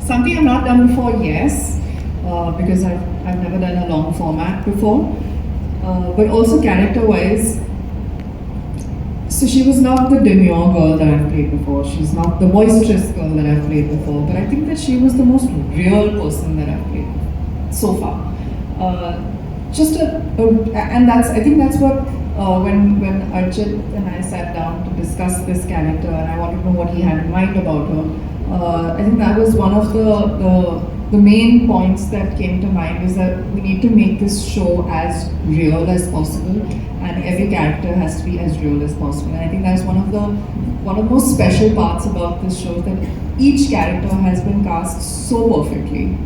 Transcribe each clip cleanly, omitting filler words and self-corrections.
Something I've not done before, yes, because I've never done a long format before. But also character-wise, so she was not the demure girl that I've played before. She's not the boisterous girl that I've played before. But I think that she was the most real person that I've played so far. And I think that's what when Archit and I sat down to discuss this character, and I wanted to know what he had in mind about her. I think that was one of the main points that came to mind, is that we need to make this show as real as possible, and every character has to be as real as possible. And I think that's one of the most special parts about this show, that each character has been cast so perfectly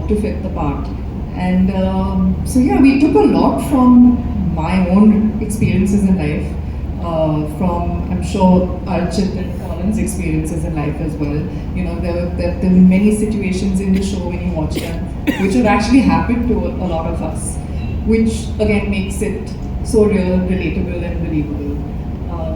to fit the part. And so yeah, we took a lot from my own experiences in life, from, I'm sure, Archit and Colin's experiences in life as well. You know, there were many situations in the show when you watch them, which have actually happened to a lot of us, which again makes it so real, relatable and believable.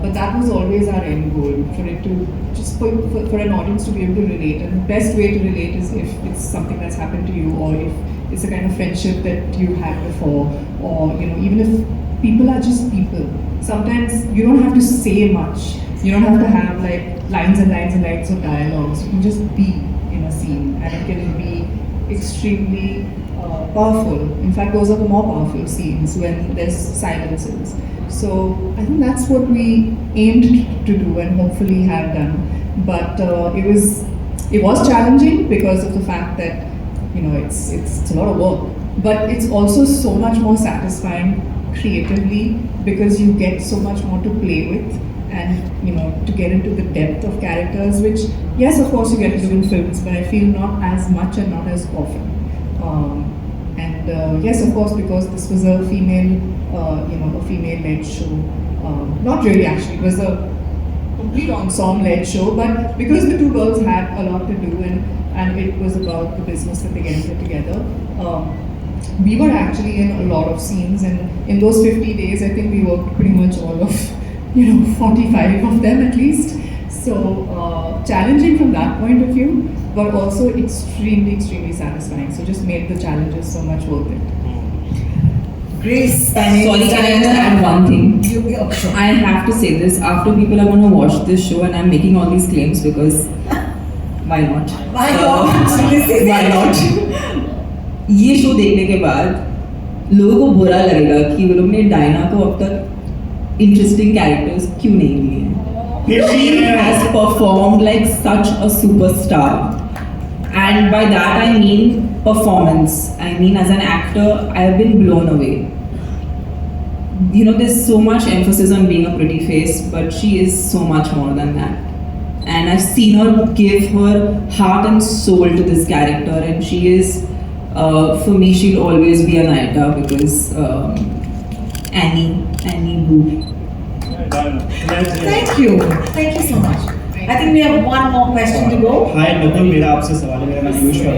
But that was always our end goal, for it to just for an audience to be able to relate. And the best way to relate is if it's something that's happened to you, or if it's a kind of friendship that you had before, or you know, even if people are just people. Sometimes you don't have to say much. You don't have to have like lines and lines and lines of dialogues. You can just be in a scene, and it can be extremely powerful. In fact, those are the more powerful scenes when there's silences. So I think that's what we aimed to do and hopefully have done. But it was challenging because of the fact that, you know, it's a lot of work. But it's also so much more satisfying creatively, because you get so much more to play with, and you know, to get into the depth of characters, which yes, of course you get to do in films, but I feel not as much and not as often. Yes, of course, because this was a female, a female-led show. Not really, actually, it was a complete ensemble-led show, but because the two girls had a lot to do, and it was about the business that they get into together. We were actually in a lot of scenes, and in those 50 days, I think we worked pretty much all of, 45 of them at least. So challenging from that point of view, but also extremely, extremely satisfying. So just made the challenges so much worth it. Grace, Sorry, can I just add one thing? Sure. I have to say this, after people are going to watch this show, and I'm making all these claims because why not? Why not? Why not? ये show देखने के बाद लोगों को बुरा लगेगा कि वो लोग ने डायना को अब तक इंटरेस्टिंग कैरेक्टर्स क्यों नहीं दिए हैं. She has performed like such a superstar, and by that I mean performance. I mean, as an actor, I have been blown away. You know, there's so much emphasis on being a pretty face, but she is so much more than that. And I've seen her give her heart and soul to this character, and she is, for me, she'll always be a Naita, because Annie Boo. Thank you so much. I think we have one more question to go. हाय नकुल, मेरा आपसे सवाल है. मेरा नाम आयुष है.